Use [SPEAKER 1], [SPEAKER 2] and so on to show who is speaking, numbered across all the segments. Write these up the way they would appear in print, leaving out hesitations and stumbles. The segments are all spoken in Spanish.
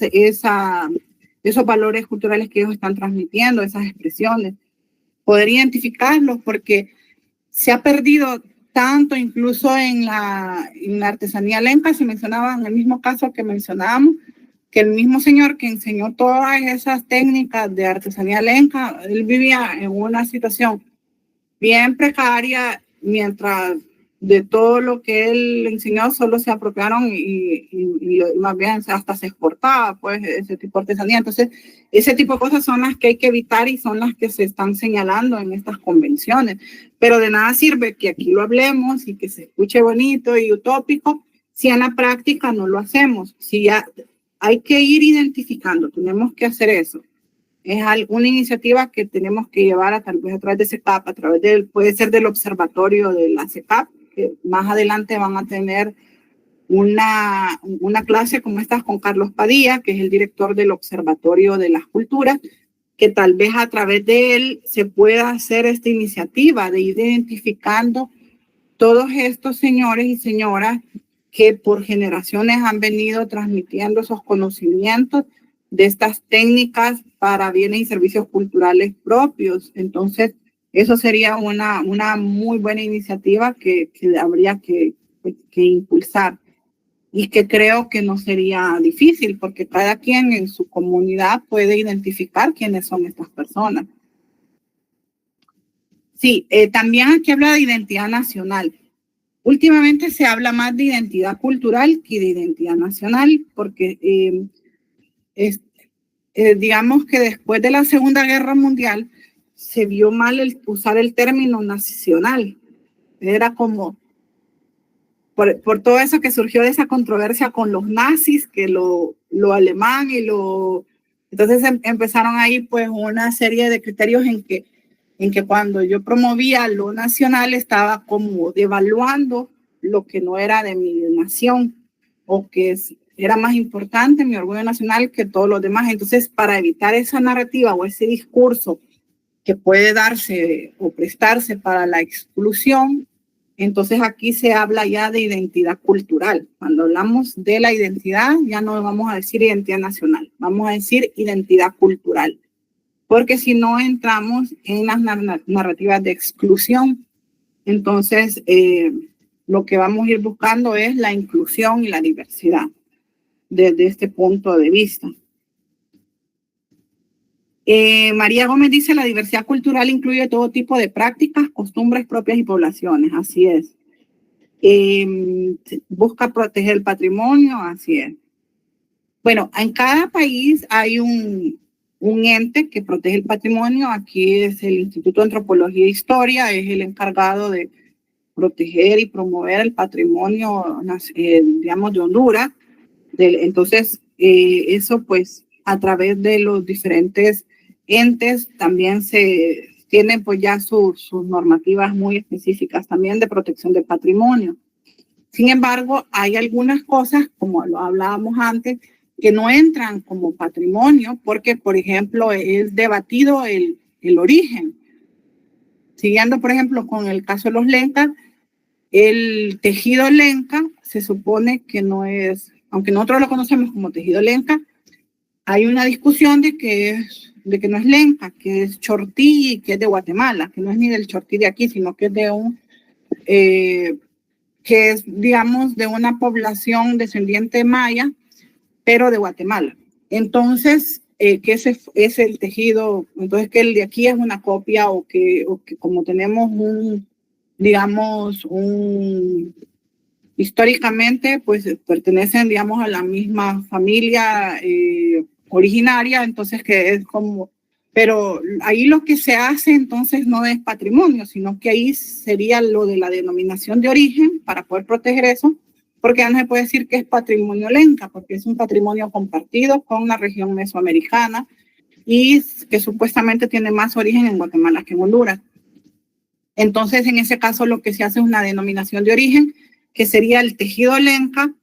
[SPEAKER 1] esos valores culturales que ellos están transmitiendo, esas expresiones, poder identificarlos, porque se ha perdido tanto, incluso en la artesanía lenca. Se mencionaba en el mismo caso que mencionábamos, que el mismo señor que enseñó todas esas técnicas de artesanía lenca, él vivía en una situación bien precaria, mientras de todo lo que él enseñó solo se apropiaron y más bien hasta se exportaba, pues, ese tipo de artesanía. Entonces, ese tipo de cosas son las que hay que evitar y son las que se están señalando en estas convenciones. Pero de nada sirve que aquí lo hablemos y que se escuche bonito y utópico si en la práctica no lo hacemos. Si ya hay que ir identificando, tenemos que hacer eso. Es una iniciativa que tenemos que llevar tal vez a través de CECAP, puede ser del observatorio de la CECAP, que más adelante van a tener una clase como esta con Carlos Padilla, que es el director del Observatorio de las Culturas, que tal vez a través de él se pueda hacer esta iniciativa de ir identificando todos estos señores y señoras que por generaciones han venido transmitiendo esos conocimientos de estas técnicas para bienes y servicios culturales propios. Entonces, eso sería una muy buena iniciativa que habría que impulsar, y que creo que no sería difícil, porque cada quien en su comunidad puede identificar quiénes son estas personas. Sí, también aquí habla de identidad nacional. Últimamente se habla más de identidad cultural que de identidad nacional, porque digamos que después de la Segunda Guerra Mundial se vio mal usar el término nacional. Era como, por todo eso que surgió de esa controversia con los nazis, que lo alemán y lo... Entonces empezaron ahí pues una serie de criterios en que cuando yo promovía lo nacional estaba como devaluando lo que no era de mi nación, o que era más importante mi orgullo nacional que todos los demás. Entonces, para evitar esa narrativa o ese discurso que puede darse o prestarse para la exclusión, entonces aquí se habla ya de identidad cultural. Cuando hablamos de la identidad, ya no vamos a decir identidad nacional, vamos a decir identidad cultural, porque si no entramos en las narrativas de exclusión. Entonces, lo que vamos a ir buscando es la inclusión y la diversidad desde este punto de vista. María Gómez dice: la diversidad cultural incluye todo tipo de prácticas, costumbres propias y poblaciones. Así es. Busca proteger el patrimonio. Así es. Bueno, en cada país hay un ente que protege el patrimonio. Aquí es el Instituto de Antropología e Historia, es el encargado de proteger y promover el patrimonio, digamos, de Honduras. Entonces, eso pues a través de los diferentes entes también se tienen pues ya sus normativas muy específicas también de protección del patrimonio. Sin embargo, hay algunas cosas, como lo hablábamos antes, que no entran como patrimonio porque, por ejemplo, es debatido el origen. Siguiendo, por ejemplo, con el caso de los lencas, el tejido lenca se supone que no es, aunque nosotros lo conocemos como tejido lenca, hay una discusión de que no es lenca, que es chortí y que es de Guatemala, que no es ni del chortí de aquí, sino que es de que es, digamos, de una población descendiente maya, pero de Guatemala. Entonces, que ese es el tejido, entonces que el de aquí es una copia, o que como tenemos digamos, históricamente, pues pertenecen, digamos, a la misma familia originaria, entonces que es como, pero ahí lo que se hace entonces no es patrimonio, sino que ahí sería lo de la denominación de origen para poder proteger eso, porque ya no se puede decir que es patrimonio lenca, porque es un patrimonio compartido con la región mesoamericana y que supuestamente tiene más origen en Guatemala que en Honduras. Entonces, en ese caso, lo que se hace es una denominación de origen, que sería el tejido lenca,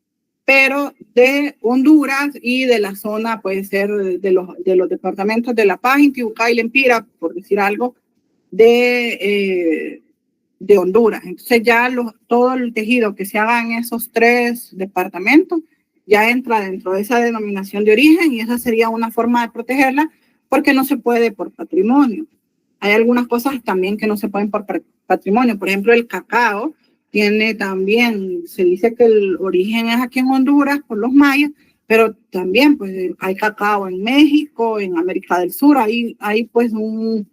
[SPEAKER 1] pero de Honduras y de la zona, puede ser de los departamentos de La Paz, Intibucá y Lempira, por decir algo, de Honduras. Entonces, ya todo el tejido que se haga en esos tres departamentos ya entra dentro de esa denominación de origen y esa sería una forma de protegerla porque no se puede por patrimonio. Hay algunas cosas también que no se pueden por patrimonio. Por ejemplo, el cacao tiene también, se dice que el origen es aquí en Honduras por los mayas, pero también pues hay cacao en México, en América del Sur, hay pues un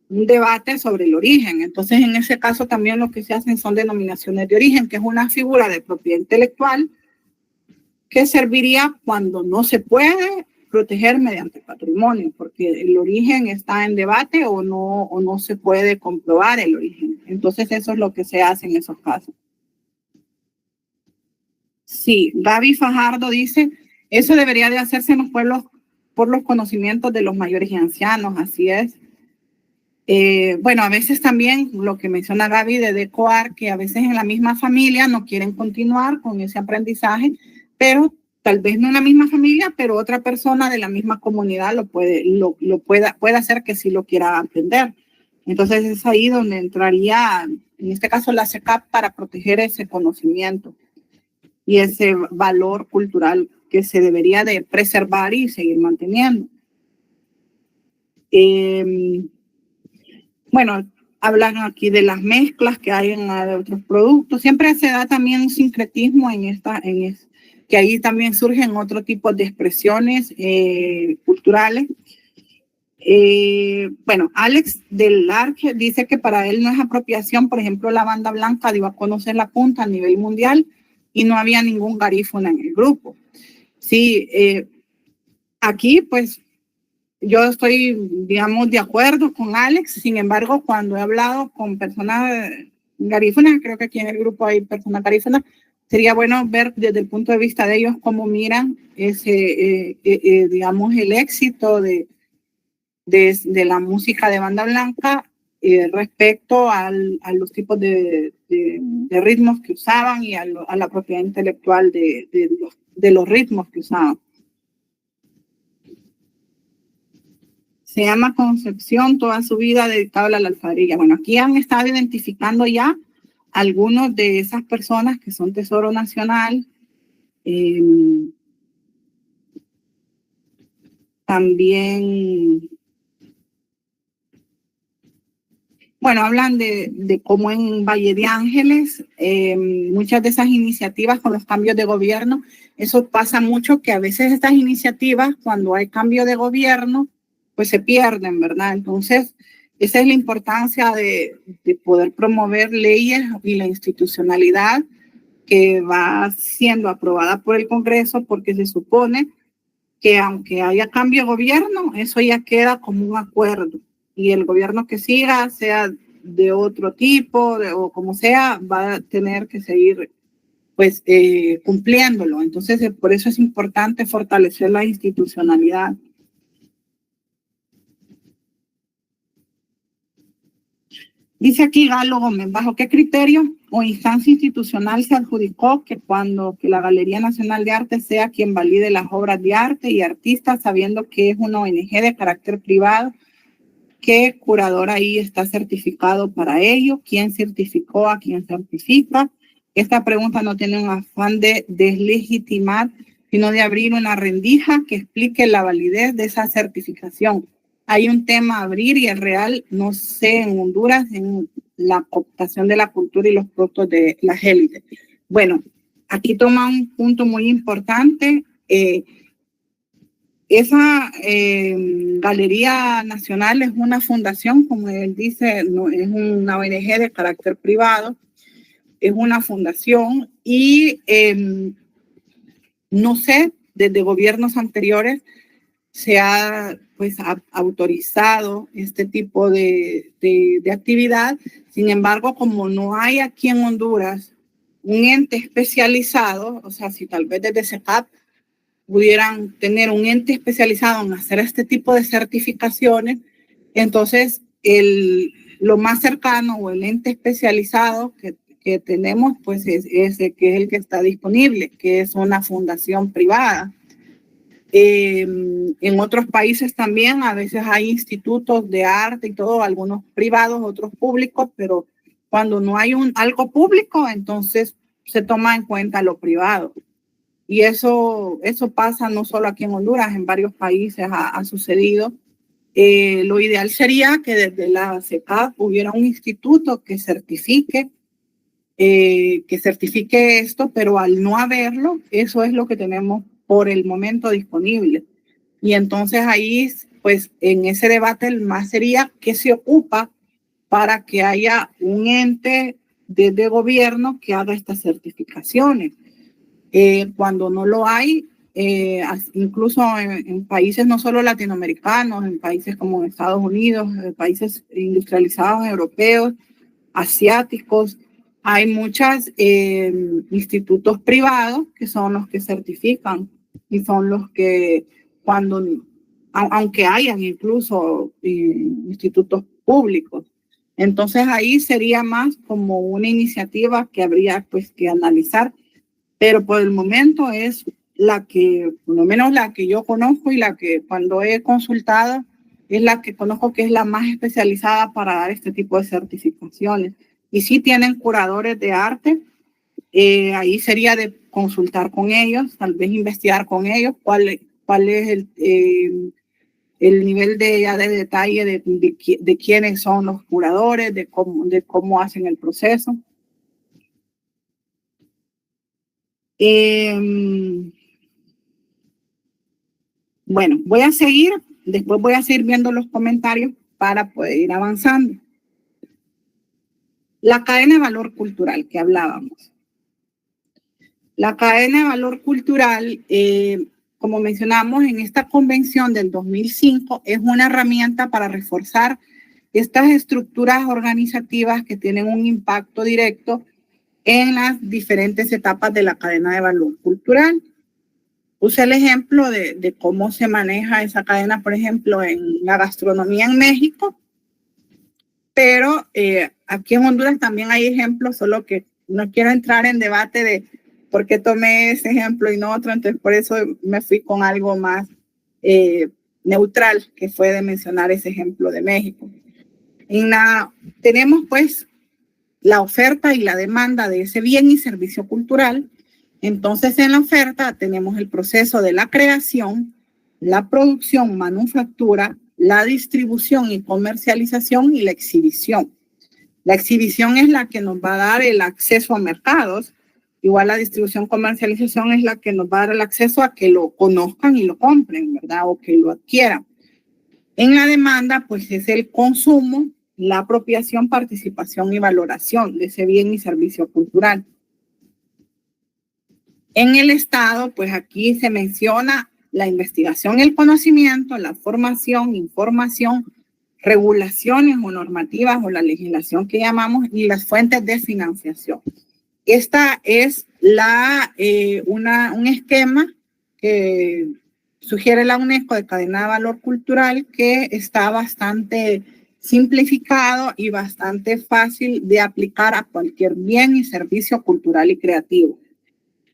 [SPEAKER 1] debate sobre el origen. Entonces, en ese caso también lo que se hacen son denominaciones de origen, que es una figura de propiedad intelectual que serviría cuando no se puede proteger mediante patrimonio, porque el origen está en debate o no se puede comprobar el origen. Entonces, eso es lo que se hace en esos casos. Sí, Gaby Fajardo dice, eso debería de hacerse en los pueblos por los conocimientos de los mayores y ancianos, así es. Bueno, a veces también lo que menciona Gaby de decoar, que a veces en la misma familia no quieren continuar con ese aprendizaje, pero tal vez no en la misma familia, pero otra persona de la misma comunidad puede hacer que sí lo quiera aprender. Entonces es ahí donde entraría, en este caso, la CECAP para proteger ese conocimiento y ese valor cultural que se debería de preservar y seguir manteniendo. Bueno, hablan aquí de las mezclas que hay en otros productos. Siempre se da también un sincretismo que ahí también surgen otro tipo de expresiones culturales. Bueno, Alex del Arque dice que para él no es apropiación, por ejemplo, la banda blanca dio a conocer la punta a nivel mundial y no había ningún garífuna en el grupo. Sí, aquí pues yo estoy, digamos, de acuerdo con Alex. Sin embargo, cuando he hablado con personas garífunas, creo que aquí en el grupo hay personas garífunas, sería bueno ver desde el punto de vista de ellos cómo miran ese, digamos, el éxito de la música de banda blanca respecto a los tipos de ritmos que usaban y a la propiedad intelectual de los ritmos que usaban. Se llama Concepción, toda su vida dedicada a la alfarería. Bueno, aquí han estado identificando ya algunos de esas personas que son Tesoro Nacional. También, bueno, hablan de cómo en Valle de Ángeles, muchas de esas iniciativas con los cambios de gobierno, eso pasa mucho que a veces estas iniciativas, cuando hay cambio de gobierno, pues se pierden, ¿verdad? Entonces, esa es la importancia de poder promover leyes y la institucionalidad que va siendo aprobada por el Congreso, porque se supone que aunque haya cambio de gobierno, eso ya queda como un acuerdo. Y el gobierno que siga, sea de otro tipo o como sea, va a tener que seguir pues cumpliéndolo. Entonces, por eso es importante fortalecer la institucionalidad. Dice aquí Galo Gómez, ¿bajo qué criterio o instancia institucional se adjudicó que la Galería Nacional de Arte sea quien valide las obras de arte y artistas, sabiendo que es una ONG de carácter privado? ¿Qué curador ahí está certificado para ello? ¿Quién certificó a quién certifica? Esta pregunta no tiene un afán de deslegitimar, sino de abrir una rendija que explique la validez de esa certificación. Hay un tema a abrir y el real, no sé, en Honduras, en la cooptación de la cultura y los productos de las élites. Bueno, aquí toma un punto muy importante. Esa Galería Nacional es una fundación, como él dice, no es una ONG de carácter privado, es una fundación y no sé, desde gobiernos anteriores se ha pues autorizado este tipo de actividad. Sin embargo, como no hay aquí en Honduras un ente especializado, o sea, si tal vez desde CEPAP pudieran tener un ente especializado en hacer este tipo de certificaciones, entonces lo más cercano o el ente especializado que tenemos, pues es ese que es el que está disponible, que es una fundación privada. En otros países también a veces hay institutos de arte y todo, algunos privados, otros públicos, pero cuando no hay algo público, entonces se toma en cuenta lo privado. Y eso pasa no solo aquí en Honduras, en varios países ha sucedido. Lo ideal sería que desde la CEPAC hubiera un instituto que certifique esto, pero al no haberlo, eso es lo que tenemos por el momento disponible. Y entonces ahí, pues en ese debate el más sería qué se ocupa para que haya un ente de gobierno que haga estas certificaciones. Cuando no lo hay, incluso en países no solo latinoamericanos, en países como Estados Unidos, países industrializados europeos, asiáticos, hay muchos institutos privados que son los que certifican y son los que aunque hayan incluso institutos públicos. Entonces ahí sería más como una iniciativa que habría pues que analizar, pero por el momento es la que, por lo menos la que yo conozco y la que cuando he consultado, es la que conozco que es la más especializada para dar este tipo de certificaciones. Y sí tienen curadores de arte, ahí sería de consultar con ellos, tal vez investigar con ellos cuál es el nivel de detalle de quiénes son los curadores, de cómo hacen el proceso. Bueno, después voy a seguir viendo los comentarios para poder ir avanzando. La cadena de valor cultural que hablábamos. La cadena de valor cultural, como mencionamos en esta convención del 2005, es una herramienta para reforzar estas estructuras organizativas que tienen un impacto directo en las diferentes etapas de la cadena de valor cultural. Puse el ejemplo de cómo se maneja esa cadena, por ejemplo, en la gastronomía en México, pero aquí en Honduras también hay ejemplos, solo que no quiero entrar en debate de por qué tomé ese ejemplo y no otro, entonces por eso me fui con algo más neutral, que fue de mencionar ese ejemplo de México. Tenemos pues la oferta y la demanda de ese bien y servicio cultural. Entonces, en la oferta tenemos el proceso de la creación, la producción, manufactura, la distribución y comercialización y la exhibición. La exhibición es la que nos va a dar el acceso a mercados, igual la distribución, comercialización es la que nos va a dar el acceso a que lo conozcan y lo compren, ¿verdad? O que lo adquieran. En la demanda, pues es el consumo, la apropiación, participación y valoración de ese bien y servicio cultural. En el Estado, pues aquí se menciona la investigación y el conocimiento, la formación, información, regulaciones o normativas o la legislación que llamamos y las fuentes de financiación. Esta es un esquema que sugiere la UNESCO de cadena de valor cultural que está bastante simplificado y bastante fácil de aplicar a cualquier bien y servicio cultural y creativo.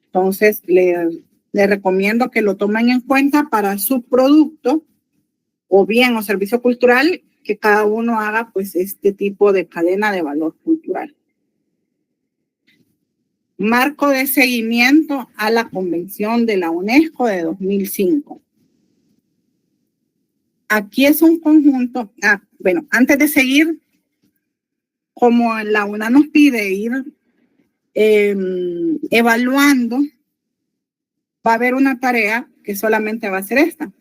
[SPEAKER 1] Entonces, le recomiendo que lo tomen en cuenta para su producto o bien o servicio cultural, que cada uno haga pues este tipo de cadena de valor cultural. Marco de seguimiento a la Convención de la UNESCO de 2005. Aquí es un conjunto, bueno, antes de seguir, como la UNA nos pide ir evaluando, va a haber una tarea que solamente va a ser esta: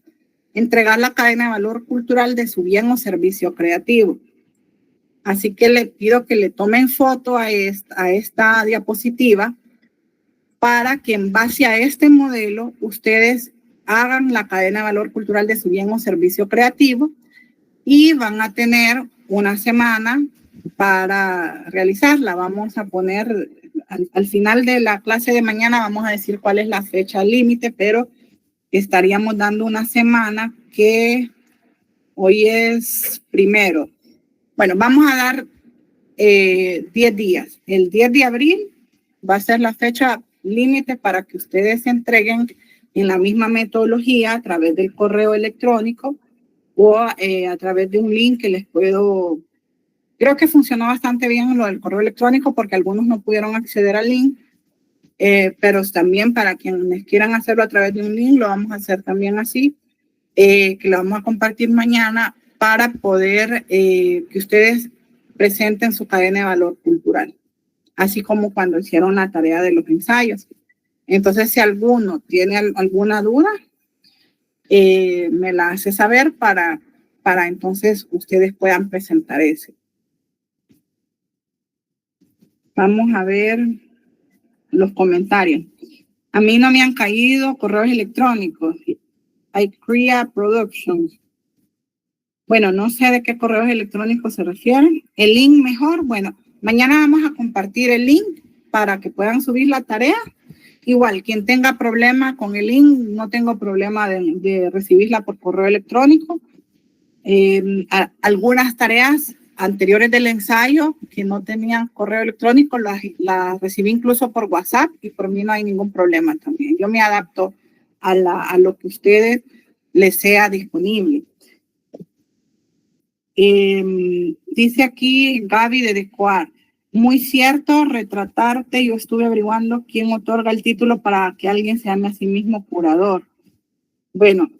[SPEAKER 1] entregar la cadena de valor cultural de su bien o servicio creativo. Así que le pido que le tomen foto a esta diapositiva para que en base a este modelo ustedes hagan la cadena de valor cultural de su bien o servicio creativo y van a tener una semana para realizarla. Vamos a poner al final de la clase de mañana, vamos a decir cuál es la fecha límite, pero estaríamos dando una semana que hoy es 1. Bueno, vamos a dar 10 días. El 10 de abril va a ser la fecha límite para que ustedes se entreguen en la misma metodología a través del correo electrónico o a través de un link que les puedo... Creo que funcionó bastante bien lo del correo electrónico porque algunos no pudieron acceder al link. pero también para quienes quieran hacerlo a través de un link, lo vamos a hacer también así, que lo vamos a compartir mañana para poder que ustedes presenten su cadena de valor cultural, así como cuando hicieron la tarea de los ensayos. Entonces, si alguno tiene alguna duda, me la hace saber para entonces ustedes puedan presentar ese. Vamos a ver los comentarios. A mí no me han caído correos electrónicos. iCrea Productions. Bueno, no sé de qué correos electrónicos se refieren. El link mejor. Bueno, mañana vamos a compartir el link para que puedan subir la tarea. Igual, quien tenga problema con el link, no tengo problema de recibirla por correo electrónico. Algunas tareas anteriores del ensayo que no tenían correo electrónico las recibí incluso por WhatsApp y por mí no hay ningún problema también. Yo me adapto a lo que a ustedes les sea disponible. Dice aquí Gaby de Decoar. Muy cierto, retratarte. Yo estuve averiguando quién otorga el título para que alguien se llame a sí mismo curador. Bueno,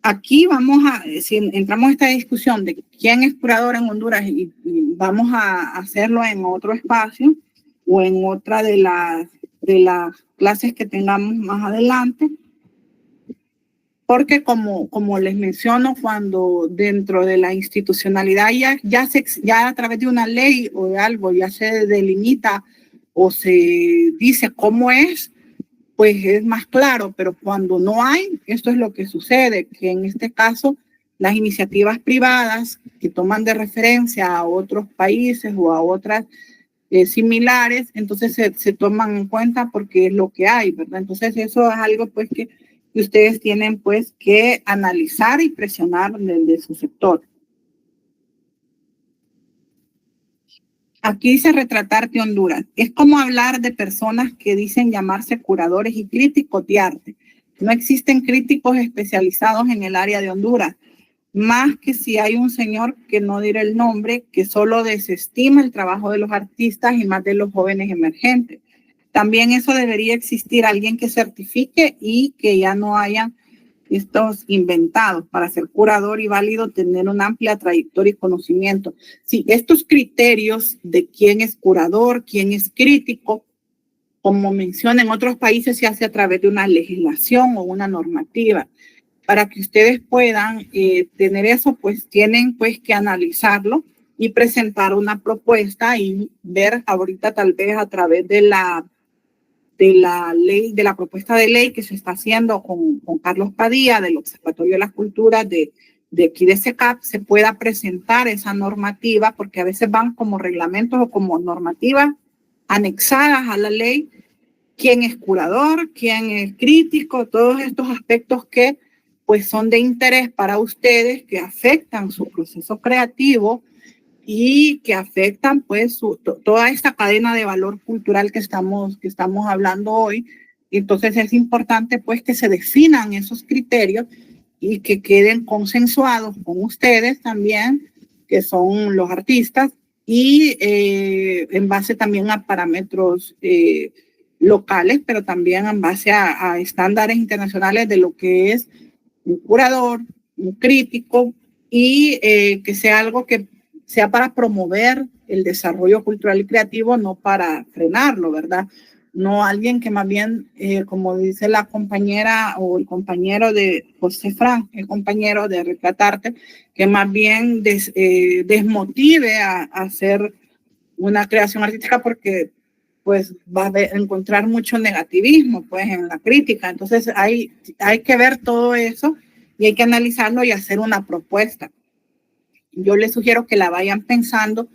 [SPEAKER 1] aquí vamos si entramos a esta discusión de quién es curador en Honduras y vamos a hacerlo en otro espacio o en otra de las clases que tengamos más adelante, porque como les menciono, cuando dentro de la institucionalidad ya a través de una ley o de algo ya se delimita o se dice cómo es, pues es más claro, pero cuando no hay, esto es lo que sucede, que en este caso las iniciativas privadas que toman de referencia a otros países o a otras similares, entonces se toman en cuenta porque es lo que hay, ¿verdad? Entonces eso es algo pues que ustedes tienen pues que analizar y presionar desde su sector. Aquí dice retratarte Honduras. Es como hablar de personas que dicen llamarse curadores y críticos de arte. No existen críticos especializados en el área de Honduras, más que si hay un señor, que no diré el nombre, que solo desestima el trabajo de los artistas y más de los jóvenes emergentes. También eso debería existir, alguien que certifique y que ya no haya estos inventados. Para ser curador y válido, tener una amplia trayectoria y conocimiento. Sí, estos criterios de quién es curador, quién es crítico, como menciona en otros países, se hace a través de una legislación o una normativa. Para que ustedes puedan tener eso, pues tienen pues que analizarlo y presentar una propuesta y ver ahorita tal vez a través de la ley, de la propuesta de ley que se está haciendo con Carlos Padilla del Observatorio de las Culturas de aquí de SECAP, se pueda presentar esa normativa, porque a veces van como reglamentos o como normativas anexadas a la ley, quién es curador, quién es crítico, todos estos aspectos que pues son de interés para ustedes, que afectan su proceso creativo y que afectan pues toda esta cadena de valor cultural que estamos hablando hoy. Entonces es importante pues que se definan esos criterios y que queden consensuados con ustedes también, que son los artistas, y en base también a parámetros locales, pero también en base a estándares internacionales de lo que es un curador, un crítico, y que sea algo que sea para promover el desarrollo cultural y creativo, no para frenarlo, ¿verdad? No alguien que más bien, como dice la compañera o el compañero de José Fran, el compañero de Retratarte, que más bien desmotive a hacer una creación artística, porque pues va a encontrar mucho negativismo pues en la crítica. Entonces hay que ver todo eso y hay que analizarlo y hacer una propuesta. Yo les sugiero que la vayan pensando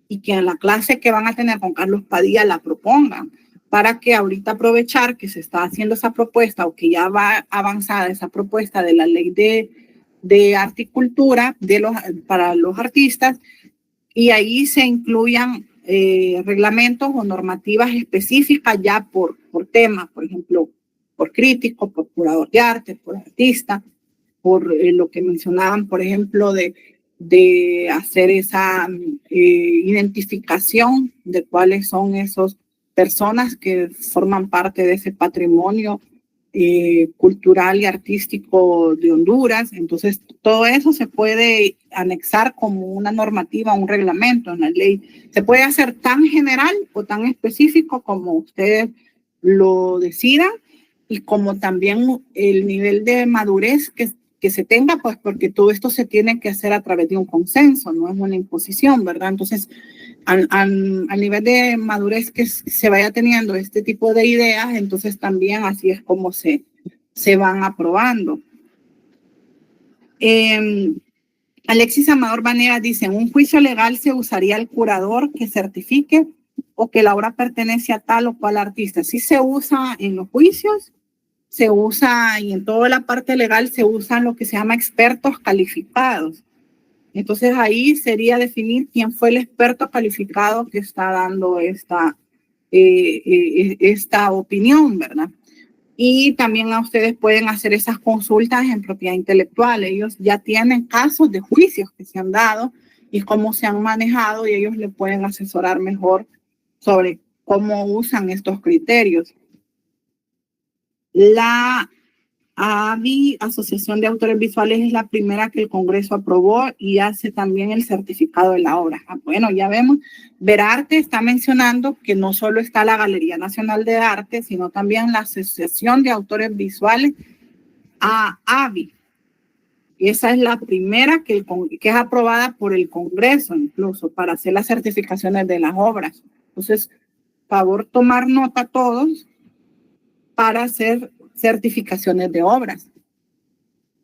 [SPEAKER 1] y que en la clase que van a tener con Carlos Padilla la propongan, para que ahorita aprovechar que se está haciendo esa propuesta o que ya va avanzada esa propuesta de la ley de arte y cultura para los artistas, y ahí se incluyan reglamentos o normativas específicas ya por tema, por ejemplo, por crítico, por curador de arte, por artista, por lo que mencionaban, por ejemplo, de hacer esa identificación de cuáles son esos personas que forman parte de ese patrimonio cultural y artístico de Honduras. Entonces, todo eso se puede anexar como una normativa, un reglamento en la ley. Se puede hacer tan general o tan específico como ustedes lo decidan y como también el nivel de madurez que se tenga, pues porque todo esto se tiene que hacer a través de un consenso, no es una imposición, ¿verdad? Entonces, al nivel de madurez que se vaya teniendo este tipo de ideas, entonces también así es como se van aprobando. Alexis Amador Vanega dice, en un juicio legal se usaría el curador que certifique o que la obra pertenece a tal o cual artista. Sí se usa en los juicios, se usa y en toda la parte legal se usan lo que se llama expertos calificados. Entonces ahí sería definir quién fue el experto calificado que está dando esta opinión, ¿verdad? Y también a ustedes pueden hacer esas consultas en propiedad intelectual. Ellos ya tienen casos de juicios que se han dado y cómo se han manejado y ellos le pueden asesorar mejor sobre cómo usan estos criterios. La AVI, Asociación de Autores Visuales, es la primera que el Congreso aprobó y hace también el certificado de la obra. Bueno, ya vemos, Verarte está mencionando que no solo está la Galería Nacional de Arte, sino también la Asociación de Autores Visuales, AVI. Y esa es la primera que es aprobada por el Congreso, incluso, para hacer las certificaciones de las obras. Entonces, favor tomar nota todos para hacer certificaciones de obras,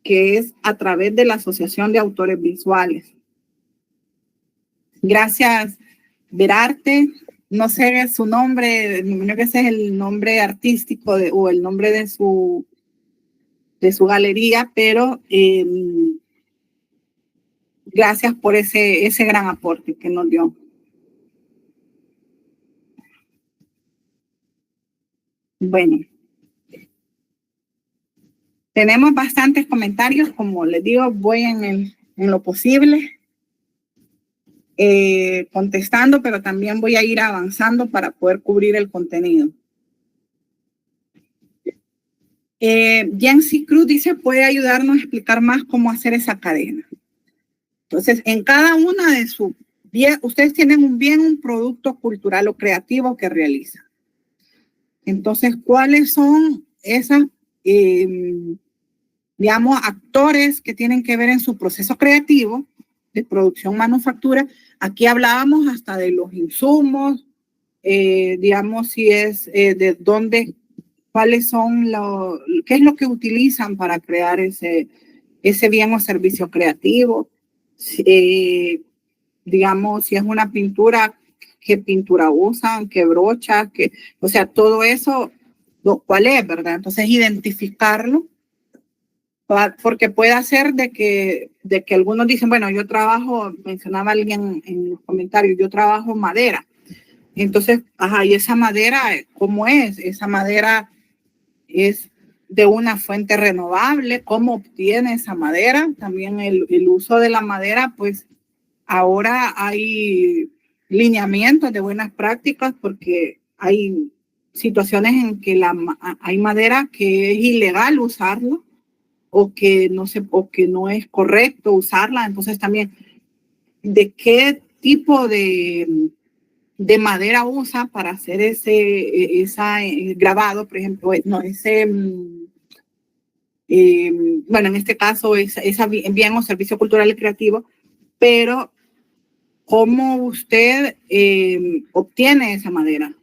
[SPEAKER 1] que es a través de la Asociación de Autores Visuales. Gracias, Verarte. No sé su nombre, no que ese es el nombre artístico o el nombre de su galería, pero gracias por ese gran aporte que nos dio. Bueno. Tenemos bastantes comentarios, como les digo, voy en lo posible contestando, pero también voy a ir avanzando para poder cubrir el contenido. Yancy Cruz dice, ¿puede ayudarnos a explicar más cómo hacer esa cadena? Entonces, en cada una de sus bien, ustedes tienen un producto cultural o creativo que realizan. Entonces, ¿cuáles son esas digamos, actores que tienen que ver en su proceso creativo de producción, manufactura? Aquí hablábamos hasta de los insumos, digamos, si es de dónde, cuáles son qué es lo que utilizan para crear ese bien o servicio creativo. Digamos, si es una pintura, qué pintura usan, qué brocha, o sea, todo eso, ¿cuál es, verdad? Entonces, identificarlo, porque puede ser de que algunos dicen, bueno, yo trabajo, mencionaba alguien en los comentarios, yo trabajo madera. Entonces, y esa madera, ¿cómo es? Esa madera es de una fuente renovable, ¿cómo obtiene esa madera? También el uso de la madera, pues ahora hay lineamientos de buenas prácticas porque hay situaciones en que hay madera que es ilegal usarlo o que no es correcto usarla. Entonces también, ¿de qué tipo de madera usa para hacer ese grabado, por ejemplo? No, bueno, en este caso es bien o servicio cultural y creativo, pero ¿cómo usted obtiene esa madera?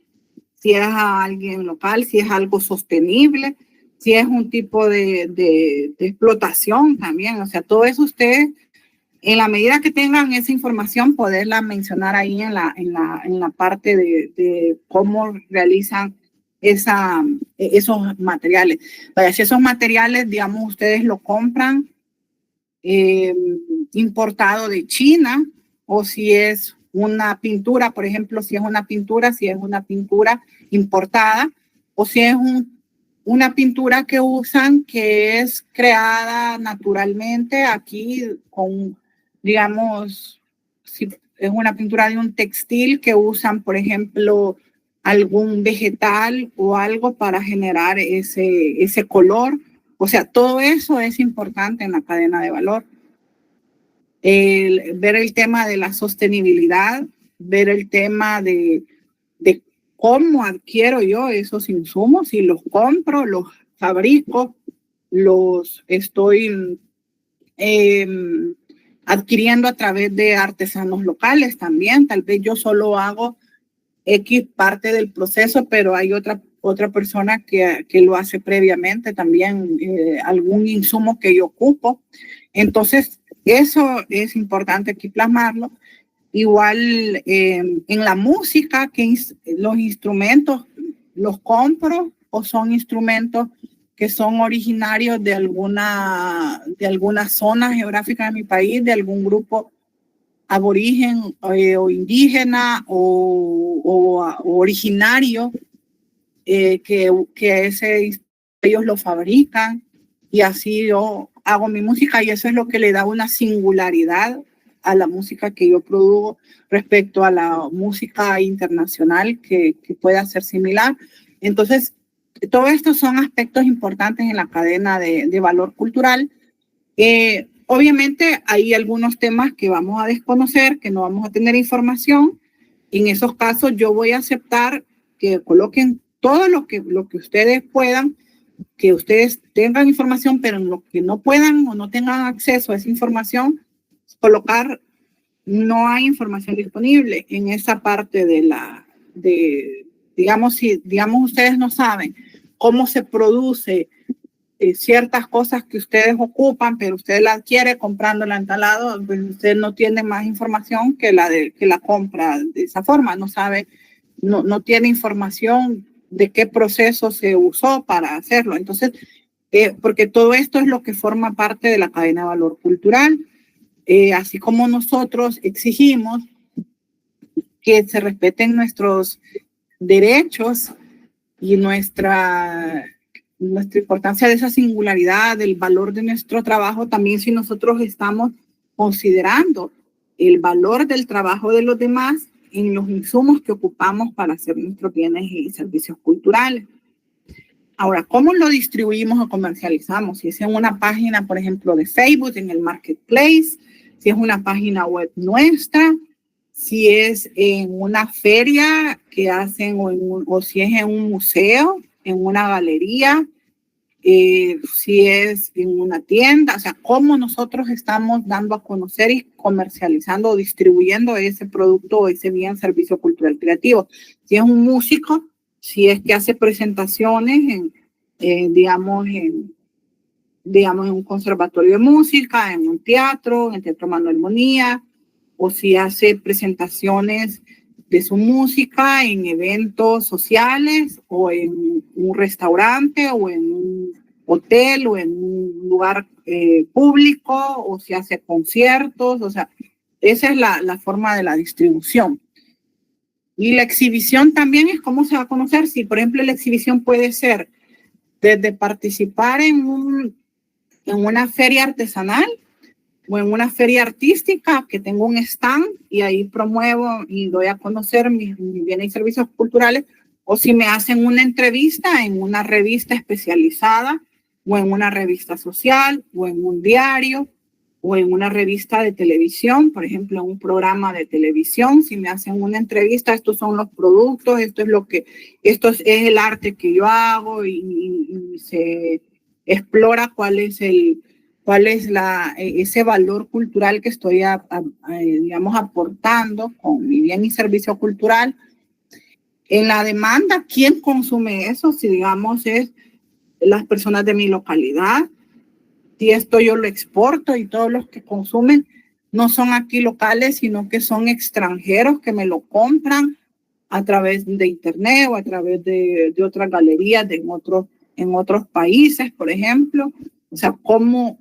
[SPEAKER 1] Si es a alguien local, si es algo sostenible, si es un tipo de explotación también. O sea, todo eso ustedes, en la medida que tengan esa información, poderla mencionar ahí en la parte de cómo realizan esos materiales. Vaya, si esos materiales, digamos, ustedes lo compran importado de China, o si es una pintura, por ejemplo, si es una pintura importada, o si es una pintura que usan que es creada naturalmente aquí con, digamos, si es una pintura de un textil que usan, por ejemplo, algún vegetal o algo para generar ese color. O sea, todo eso es importante en la cadena de valor. Ver el tema de la sostenibilidad, ver el tema de cómo adquiero yo esos insumos, si los compro, los fabrico, los estoy adquiriendo a través de artesanos locales también. Tal vez yo solo hago X parte del proceso, pero hay otra persona que lo hace previamente también, algún insumo que yo ocupo. Entonces, eso es importante aquí plasmarlo. Igual en la música, que los instrumentos los compro o son instrumentos que son originarios de alguna zona geográfica de mi país, de algún grupo aborigen o indígena o originario, que ellos lo fabrican, y así yo hago mi música, y eso es lo que le da una singularidad a la música que yo produzco respecto a la música internacional que pueda ser similar. Entonces, todo esto son aspectos importantes en la cadena de valor cultural. Obviamente hay algunos temas que vamos a desconocer, que no vamos a tener información. En esos casos yo voy a aceptar que coloquen todo lo que ustedes puedan, que ustedes tengan información, pero en lo que no puedan o no tengan acceso a esa información, colocar no hay información disponible en esa parte digamos, si ustedes no saben cómo se produce ciertas cosas que ustedes ocupan, pero usted la adquiere comprándola en tal lado, pues usted no tiene más información que la compra de esa forma, no sabe, no tiene información de qué proceso se usó para hacerlo. Entonces, porque todo esto es lo que forma parte de la cadena de valor cultural, así como nosotros exigimos que se respeten nuestros derechos y nuestra importancia de esa singularidad, del valor de nuestro trabajo, también si nosotros estamos considerando el valor del trabajo de los demás en los insumos que ocupamos para hacer nuestros bienes y servicios culturales. Ahora, ¿cómo lo distribuimos o comercializamos? Si es en una página, por ejemplo, de Facebook, en el Marketplace, si es una página web nuestra, si es en una feria que hacen o si es en un museo, en una galería, si es en una tienda, o sea, cómo nosotros estamos dando a conocer y comercializando o distribuyendo ese producto o ese bien, servicio cultural creativo. Si es un músico, si es que hace presentaciones digamos, en un conservatorio de música, en un teatro, en el Teatro Manuel Monía, o si hace presentaciones de su música en eventos sociales o en un restaurante o en un hotel o en un lugar público, o si hace conciertos. O sea, esa es la forma de la distribución. Y la exhibición también es cómo se va a conocer. Si, por ejemplo, la exhibición puede ser desde participar en una feria artesanal o en una feria artística, que tengo un stand y ahí promuevo y doy a conocer mis bienes y servicios culturales, o si me hacen una entrevista en una revista especializada o en una revista social o en un diario o en una revista de televisión, por ejemplo, en un programa de televisión. Si me hacen una entrevista, estos son los productos, esto es el arte que yo hago, y se explora cuál es ese valor cultural que estoy, digamos, aportando con mi bien y servicio cultural. En la demanda, ¿quién consume eso? Si, digamos, es las personas de mi localidad, si esto yo lo exporto y todos los que consumen no son aquí locales, sino que son extranjeros que me lo compran a través de internet o a través de otras galerías en otros países, por ejemplo. O sea, ¿cómo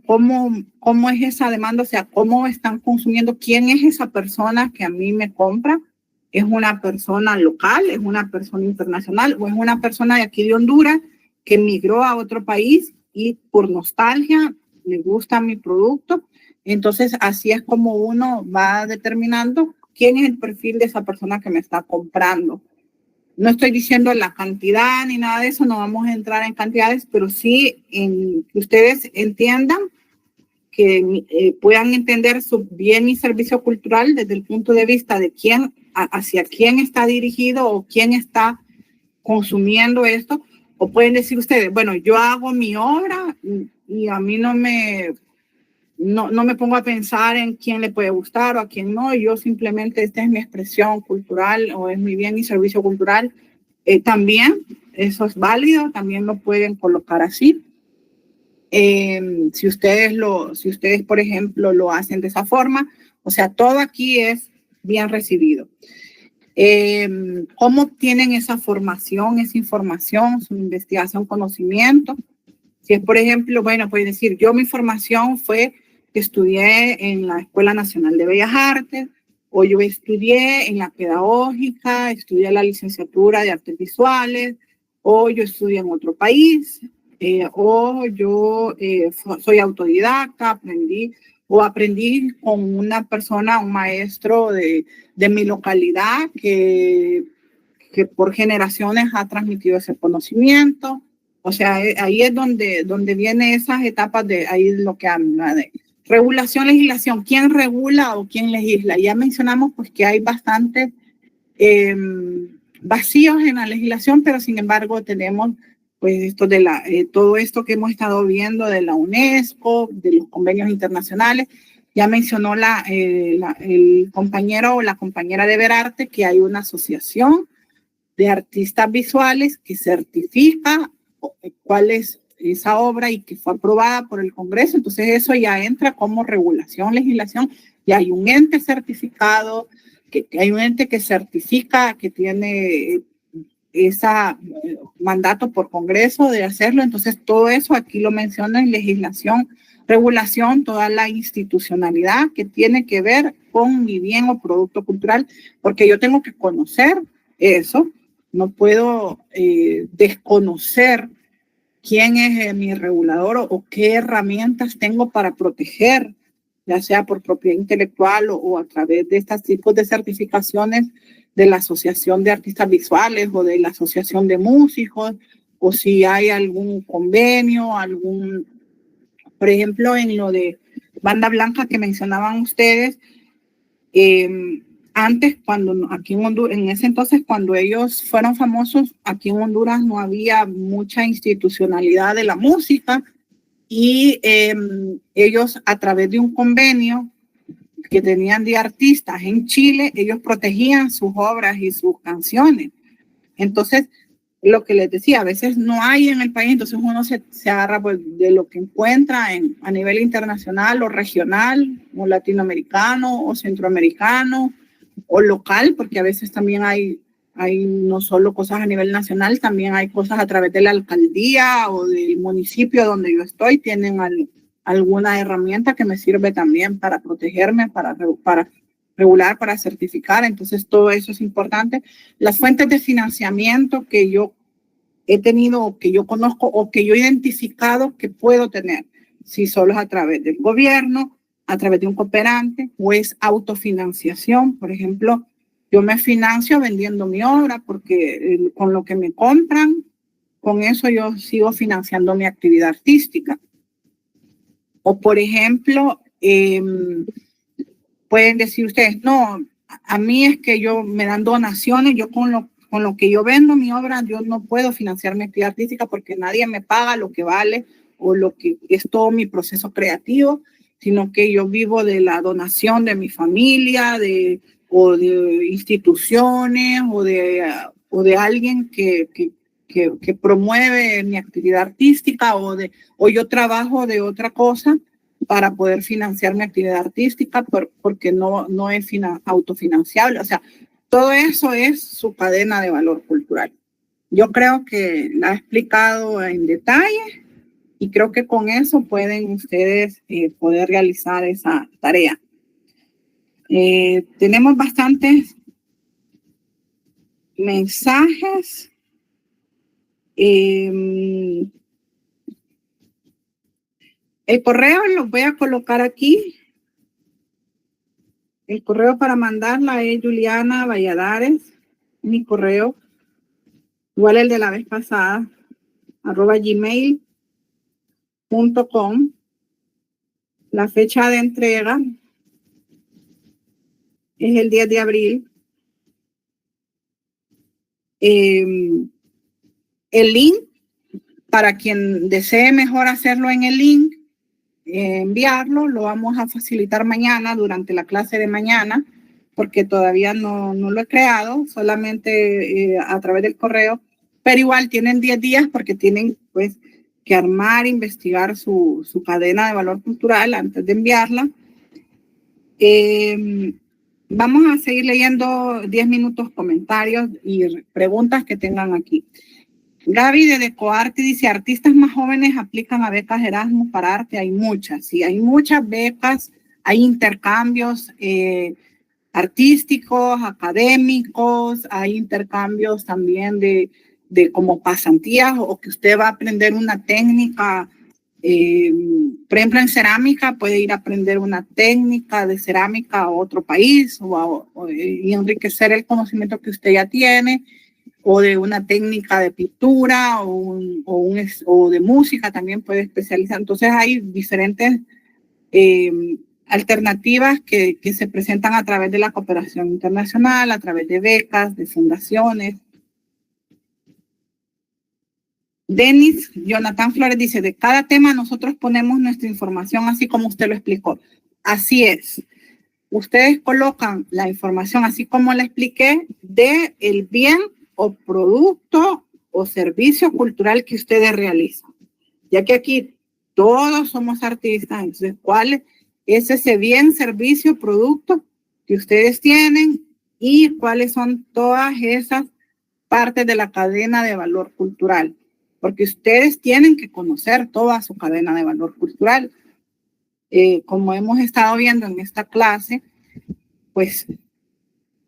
[SPEAKER 1] es esa demanda? O sea, ¿cómo están consumiendo? ¿Quién es esa persona que a mí me compra? ¿Es una persona local? ¿Es una persona internacional? ¿O es una persona de aquí de Honduras que emigró a otro país y por nostalgia le gusta mi producto? Entonces, así es como uno va determinando quién es el perfil de esa persona que me está comprando. No estoy diciendo la cantidad ni nada de eso, no vamos a entrar en cantidades, pero sí en que ustedes entiendan, que puedan entender su bien y servicio cultural desde el punto de vista de quién, hacia quién está dirigido o quién está consumiendo esto. O pueden decir ustedes, bueno, yo hago mi obra y a mí no me pongo a pensar en quién le puede gustar o a quién no. Yo simplemente, esta es mi expresión cultural o es mi bien y servicio cultural. También eso es válido, también lo pueden colocar así. Si ustedes, por ejemplo, lo hacen de esa forma, o sea, todo aquí es bien recibido. ¿Cómo obtienen esa formación, esa información, su investigación, conocimiento? Si es, por ejemplo, bueno, pueden decir, yo mi formación fue que estudié en la Escuela Nacional de Bellas Artes, o yo estudié en la Pedagógica, estudié la licenciatura de Artes Visuales, o yo estudié en otro país, o yo soy autodidacta, aprendí con una persona, un maestro de mi localidad que por generaciones ha transmitido ese conocimiento. O sea, ahí es donde vienen esas etapas de ahí lo que habla de regulación, legislación. ¿Quién regula o quién legisla? Ya mencionamos pues que hay bastantes vacíos en la legislación, pero sin embargo tenemos pues esto de todo esto que hemos estado viendo de la UNESCO, de los convenios internacionales. Ya mencionó el compañero o la compañera de Verarte que hay una asociación de artistas visuales que certifica cuál es esa obra y que fue aprobada por el Congreso. Entonces eso ya entra como regulación, legislación, y hay un ente certificado, que hay un ente que certifica que tiene ese mandato por Congreso de hacerlo. Entonces todo eso aquí lo menciona en legislación, regulación, toda la institucionalidad que tiene que ver con mi bien o producto cultural, porque yo tengo que conocer eso. No puedo desconocer quién es mi regulador o qué herramientas tengo para proteger, ya sea por propiedad intelectual o a través de estos tipos de certificaciones de la Asociación de Artistas Visuales o de la Asociación de Músicos, o si hay algún convenio, por ejemplo, en lo de banda blanca que mencionaban ustedes. Antes, cuando aquí en Honduras, en ese entonces, cuando ellos fueron famosos, aquí en Honduras no había mucha institucionalidad de la música y ellos, a través de un convenio que tenían de artistas en Chile, ellos protegían sus obras y sus canciones. Entonces, lo que les decía, a veces no hay en el país, entonces uno se agarra pues, de lo que encuentra a nivel internacional o regional, o latinoamericano o centroamericano o local, porque a veces también hay no solo cosas a nivel nacional, también hay cosas a través de la alcaldía o del municipio donde yo estoy, tienen alguna herramienta que me sirve también para protegerme, para regular, para certificar. Entonces todo eso es importante. Las fuentes de financiamiento que yo he tenido o que yo conozco o que yo he identificado que puedo tener, si solo es a través del gobierno, a través de un cooperante o es autofinanciación. Por ejemplo, yo me financio vendiendo mi obra porque con lo que me compran, con eso yo sigo financiando mi actividad artística. O por ejemplo, pueden decir ustedes, no, a mí es que me dan donaciones, yo con lo que yo vendo mi obra, yo no puedo financiar mi actividad artística porque nadie me paga lo que vale o lo que es todo mi proceso creativo, sino que yo vivo de la donación de mi familia, o de instituciones o de alguien que promueve mi actividad artística o yo trabajo de otra cosa para poder financiar mi actividad artística porque no es autofinanciable. O sea, todo eso es su cadena de valor cultural. Yo creo que la he explicado en detalle y creo que con eso pueden ustedes poder realizar esa tarea. Tenemos bastantes mensajes. El correo lo voy a colocar aquí. El correo para mandarla es Juliana Valladares, mi correo. igual el de la vez pasada, @gmail.com. La fecha de entrega es el 10 de abril. El link, para quien desee mejor hacerlo en el link, enviarlo, lo vamos a facilitar mañana durante la clase de mañana, porque todavía no lo he creado, solamente a través del correo, pero igual tienen 10 días porque tienen pues que armar, investigar su cadena de valor cultural antes de enviarla. Vamos a seguir leyendo 10 minutos comentarios y preguntas que tengan aquí. Gaby de Decoarte dice, artistas más jóvenes aplican a becas Erasmus para arte. Hay muchas, sí, hay muchas becas, hay intercambios artísticos, académicos, hay intercambios también de como pasantías o que usted va a aprender una técnica. Por ejemplo, en cerámica puede ir a aprender una técnica de cerámica a otro país y enriquecer el conocimiento que usted ya tiene, o de una técnica de pintura o de música también puede especializar. Entonces hay diferentes alternativas que se presentan a través de la cooperación internacional, a través de becas, de fundaciones. Denis Jonathan Flores dice, de cada tema nosotros ponemos nuestra información así como usted lo explicó. Así es. Ustedes colocan la información así como la expliqué de el bien o producto o servicio cultural que ustedes realizan. Ya que aquí todos somos artistas, entonces, ¿cuál es ese bien, servicio, producto que ustedes tienen y cuáles son todas esas partes de la cadena de valor cultural? Porque ustedes tienen que conocer toda su cadena de valor cultural. Como hemos estado viendo en esta clase, pues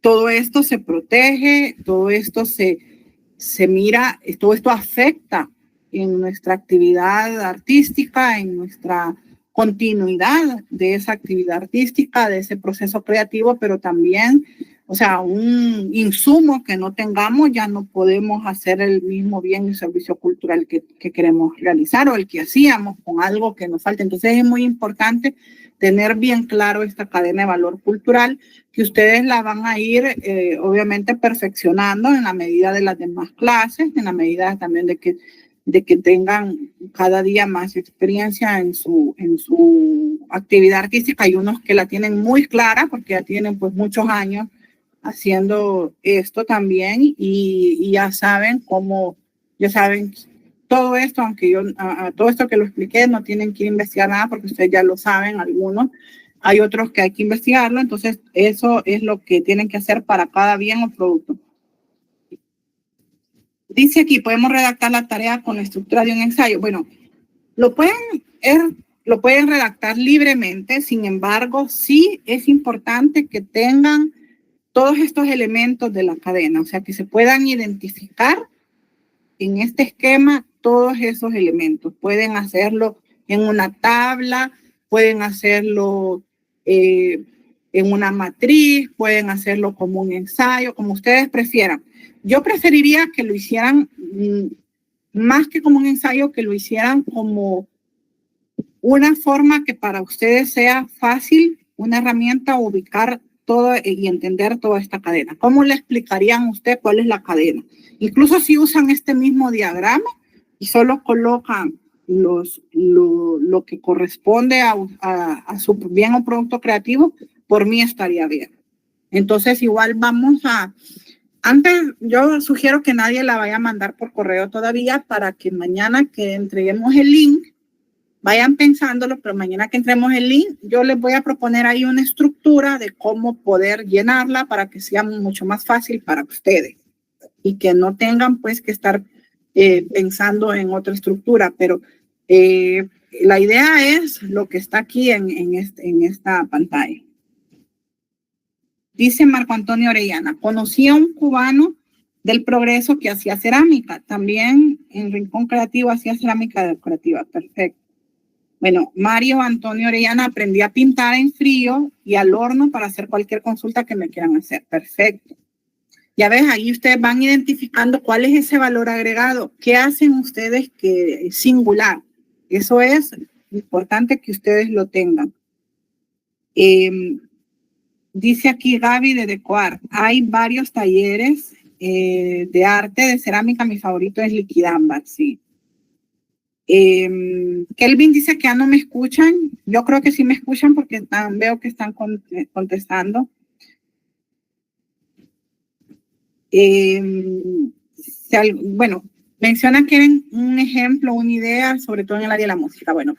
[SPEAKER 1] todo esto se protege, todo esto se mira, todo esto afecta en nuestra actividad artística, en nuestra continuidad de esa actividad artística, de ese proceso creativo, pero también, o sea, un insumo que no tengamos, ya no podemos hacer el mismo bien y servicio cultural que queremos realizar o el que hacíamos con algo que nos falta. Entonces es muy importante tener bien claro esta cadena de valor cultural, que ustedes la van a ir obviamente perfeccionando en la medida de las demás clases, en la medida también de que tengan cada día más experiencia en su actividad artística. Hay unos que la tienen muy clara porque ya tienen pues muchos años haciendo esto también y ya saben cómo, ya saben todo esto, aunque yo todo esto que lo expliqué no tienen que investigar nada porque ustedes ya lo saben algunos. Hay otros que hay que investigarlo, entonces eso es lo que tienen que hacer para cada bien o producto. Dice aquí, podemos redactar la tarea con la estructura de un ensayo. Bueno, lo pueden redactar libremente, sin embargo, sí es importante que tengan todos estos elementos de la cadena, o sea, que se puedan identificar en este esquema todos esos elementos. Pueden hacerlo en una tabla, pueden hacerlo en una matriz, pueden hacerlo como un ensayo, como ustedes prefieran. Yo preferiría que lo hicieran más que como un ensayo, que lo hicieran como una forma que para ustedes sea fácil, una herramienta ubicar todo y entender toda esta cadena. ¿Cómo le explicarían a usted cuál es la cadena? Incluso si usan este mismo diagrama y solo colocan lo que corresponde a su bien o producto creativo, por mí estaría bien. Entonces, igual vamos a... Antes, yo sugiero que nadie la vaya a mandar por correo todavía para que mañana que entreguemos el link, vayan pensándolo, pero mañana que entremos el link, yo les voy a proponer ahí una estructura de cómo poder llenarla para que sea mucho más fácil para ustedes y que no tengan pues que estar pensando en otra estructura, pero la idea es lo que está aquí en esta pantalla. Dice Marco Antonio Orellana, conocí a un cubano del Progreso que hacía cerámica, también en Rincón Creativo hacía cerámica decorativa, perfecto. Bueno, Mario Antonio Orellana, aprendí a pintar en frío y al horno para hacer cualquier consulta que me quieran hacer. Perfecto. Ya ves, ahí ustedes van identificando cuál es ese valor agregado. ¿Qué hacen ustedes que es singular? Eso es importante que ustedes lo tengan. Dice aquí Gaby de Decoart, hay varios talleres de arte de cerámica. Mi favorito es Liquidámbar, sí. Kelvin dice que ya no me escuchan. Yo creo que sí me escuchan porque veo que están contestando. Bueno, mencionan que quieren un ejemplo, una idea, sobre todo en el área de la música. Bueno,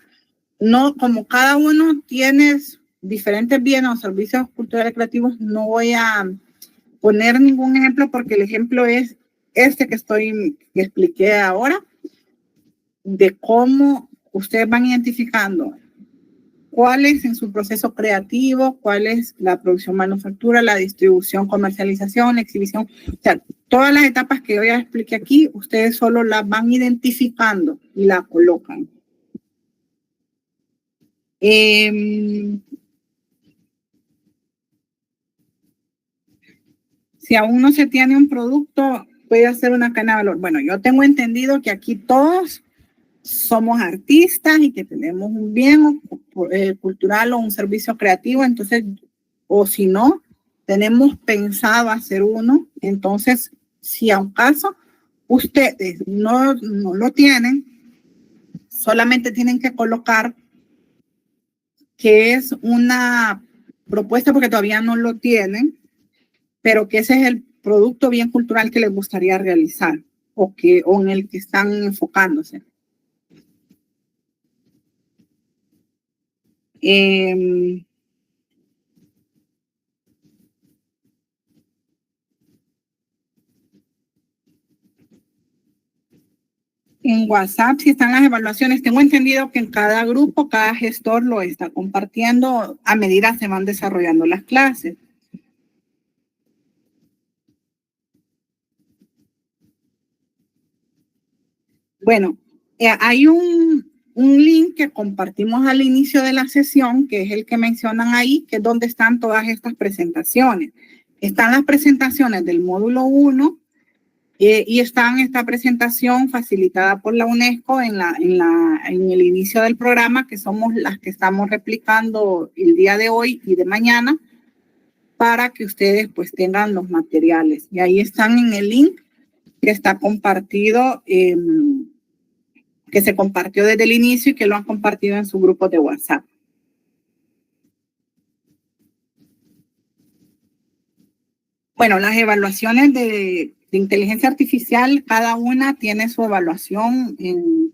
[SPEAKER 1] no, como cada uno tiene diferentes bienes o servicios culturales creativos, no voy a poner ningún ejemplo porque el ejemplo es este que expliqué ahora, de cómo ustedes van identificando cuál es en su proceso creativo, cuál es la producción, manufactura, la distribución, comercialización, la exhibición. O sea, todas las etapas que yo ya expliqué aquí, ustedes solo las van identificando y la colocan. Si aún no se tiene un producto, puede hacer una cadena de valor. Bueno, yo tengo entendido que aquí todos somos artistas y que tenemos un bien cultural o un servicio creativo, entonces, o si no, tenemos pensado hacer uno. Entonces, si a un caso ustedes no lo tienen, solamente tienen que colocar que es una propuesta porque todavía no lo tienen, pero que ese es el producto bien cultural que les gustaría realizar o en el que están enfocándose. En WhatsApp, si están las evaluaciones, tengo entendido que en cada grupo, cada gestor lo está compartiendo a medida que se van desarrollando las clases. Bueno, hay un link que compartimos al inicio de la sesión, que es el que mencionan ahí, que es donde están todas estas presentaciones. Están las presentaciones del módulo 1 y están esta presentación facilitada por la UNESCO en el inicio del programa, que somos las que estamos replicando el día de hoy y de mañana, para que ustedes pues tengan los materiales. Y ahí están en el link que está compartido, que se compartió desde el inicio y que lo han compartido en su grupo de WhatsApp. Bueno, las evaluaciones de inteligencia artificial, cada una tiene su evaluación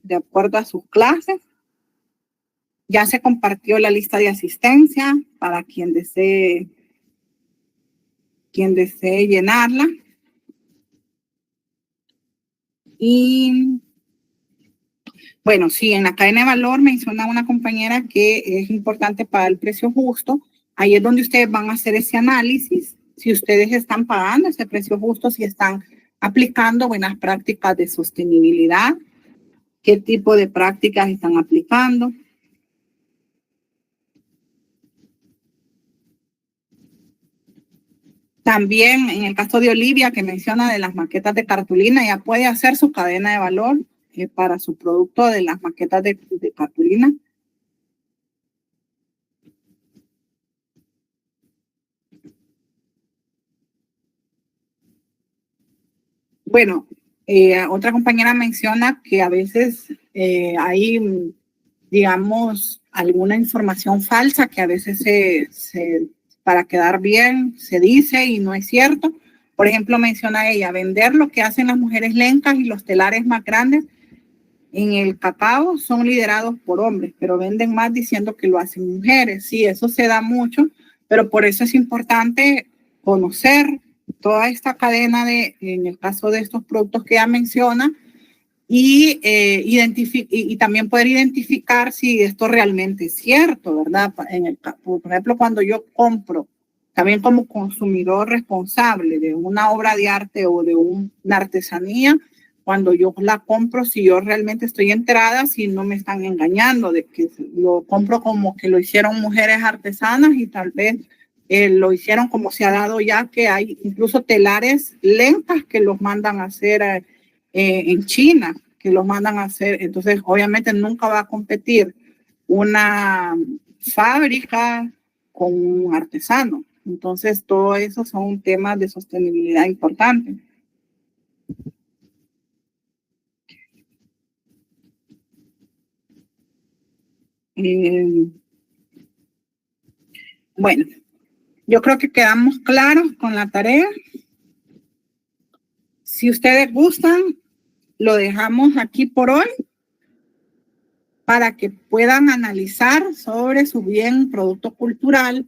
[SPEAKER 1] de acuerdo a sus clases. Ya se compartió la lista de asistencia para quien desee llenarla. Y bueno, sí, en la cadena de valor menciona una compañera que es importante pagar el precio justo. Ahí es donde ustedes van a hacer ese análisis. Si ustedes están pagando ese precio justo, si están aplicando buenas prácticas de sostenibilidad, qué tipo de prácticas están aplicando. También en el caso de Olivia, que menciona de las maquetas de cartulina, ya puede hacer su cadena de valor para su producto de las maquetas de cartulina. Bueno, otra compañera menciona que a veces hay, digamos, alguna información falsa que a veces para quedar bien se dice y no es cierto. Por ejemplo, menciona ella, vender lo que hacen las mujeres lencas y los telares más grandes en el cacao son liderados por hombres, pero venden más diciendo que lo hacen mujeres. Sí, eso se da mucho, pero por eso es importante conocer toda esta cadena en el caso de estos productos que ella menciona, y también poder identificar si esto realmente es cierto, ¿verdad? Por ejemplo, cuando yo compro, también como consumidor responsable de una obra de arte o de una artesanía, cuando yo la compro, si yo realmente estoy enterada, si no me están engañando, de que lo compro como que lo hicieron mujeres artesanas y tal vez lo hicieron como se ha dado ya, que hay incluso telares lentas que los mandan a hacer en China, que los mandan a hacer. Entonces, obviamente nunca va a competir una fábrica con un artesano. Entonces, todo eso son temas de sostenibilidad importantes. Bueno, yo creo que quedamos claros con la tarea. Si ustedes gustan, lo dejamos aquí por hoy para que puedan analizar sobre su bien producto cultural.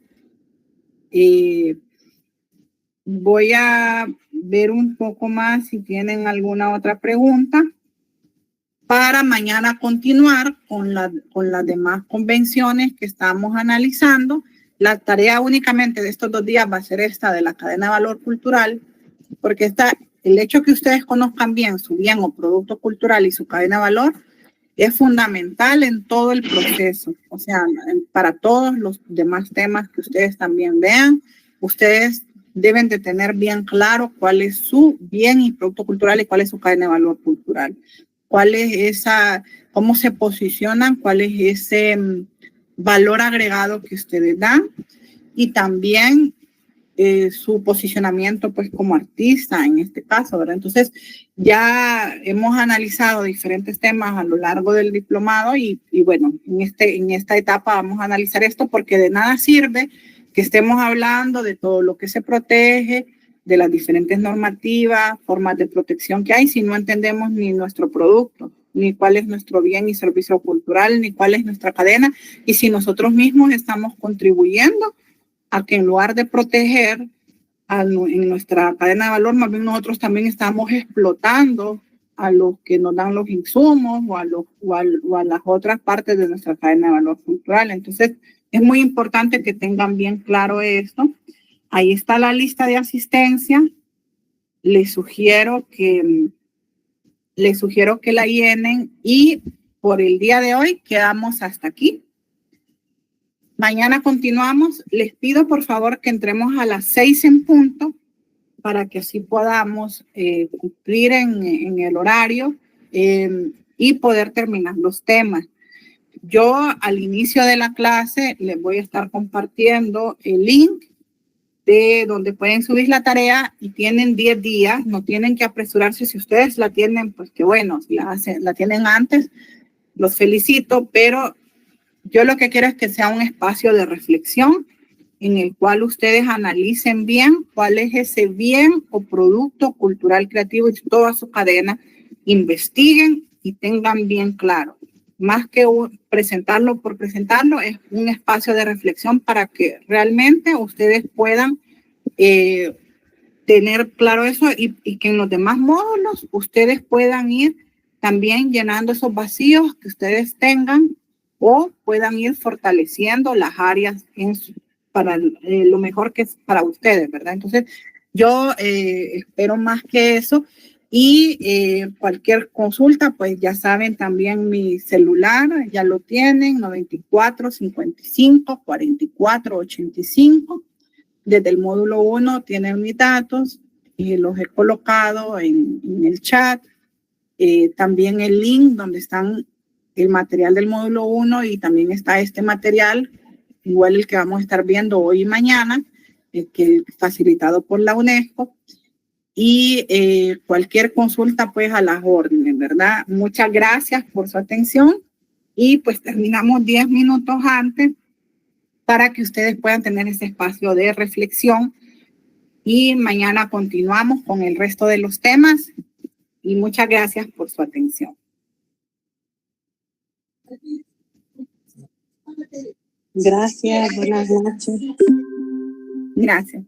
[SPEAKER 1] Voy a ver un poco más si tienen alguna otra pregunta para mañana continuar con las demás convenciones que estamos analizando. La tarea únicamente de estos 2 días va a ser esta de la cadena de valor cultural, porque el hecho que ustedes conozcan bien su bien o producto cultural y su cadena de valor es fundamental en todo el proceso. O sea, para todos los demás temas que ustedes también vean, ustedes deben de tener bien claro cuál es su bien y producto cultural y cuál es su cadena de valor cultural. Cuál es cómo se posicionan, cuál es ese valor agregado que ustedes dan y también su posicionamiento pues como artista en este caso, ¿verdad? Entonces ya hemos analizado diferentes temas a lo largo del diplomado y bueno, en esta etapa vamos a analizar esto porque de nada sirve que estemos hablando de todo lo que se protege, de las diferentes normativas, formas de protección que hay si no entendemos ni nuestro producto, ni cuál es nuestro bien y servicio cultural, ni cuál es nuestra cadena y si nosotros mismos estamos contribuyendo a que en lugar de proteger en nuestra cadena de valor, más bien nosotros también estamos explotando a los que nos dan los insumos o a las otras partes de nuestra cadena de valor cultural. Entonces, es muy importante que tengan bien claro esto. Ahí está la lista de asistencia. Les sugiero que la llenen y por el día de hoy quedamos hasta aquí. Mañana continuamos. Les pido por favor que entremos a las 6 en punto para que así podamos cumplir en el horario y poder terminar los temas. Yo al inicio de la clase les voy a estar compartiendo el link de donde pueden subir la tarea y tienen 10 días, no tienen que apresurarse. Si ustedes la tienen, pues qué bueno, si la tienen antes, los felicito, pero yo lo que quiero es que sea un espacio de reflexión en el cual ustedes analicen bien cuál es ese bien o producto cultural creativo y toda su cadena, investiguen y tengan bien claro. Más que presentarlo por presentarlo, es un espacio de reflexión para que realmente ustedes puedan tener claro eso y que en los demás módulos ustedes puedan ir también llenando esos vacíos que ustedes tengan o puedan ir fortaleciendo las áreas para lo mejor que es para ustedes, ¿verdad? Entonces, yo espero más que eso y cualquier consulta, pues ya saben también mi celular, ya lo tienen, 94 55 44 85. Desde el módulo 1 tienen mis datos y los he colocado en el chat. También el link donde están el material del módulo 1 y también está este material, igual el que vamos a estar viendo hoy y mañana, que es facilitado por la UNESCO. Y cualquier consulta, pues a las órdenes, ¿verdad? Muchas gracias por su atención y pues terminamos 10 minutos antes para que ustedes puedan tener ese espacio de reflexión y mañana continuamos con el resto de los temas y muchas gracias por su atención. Gracias, buenas noches. Gracias.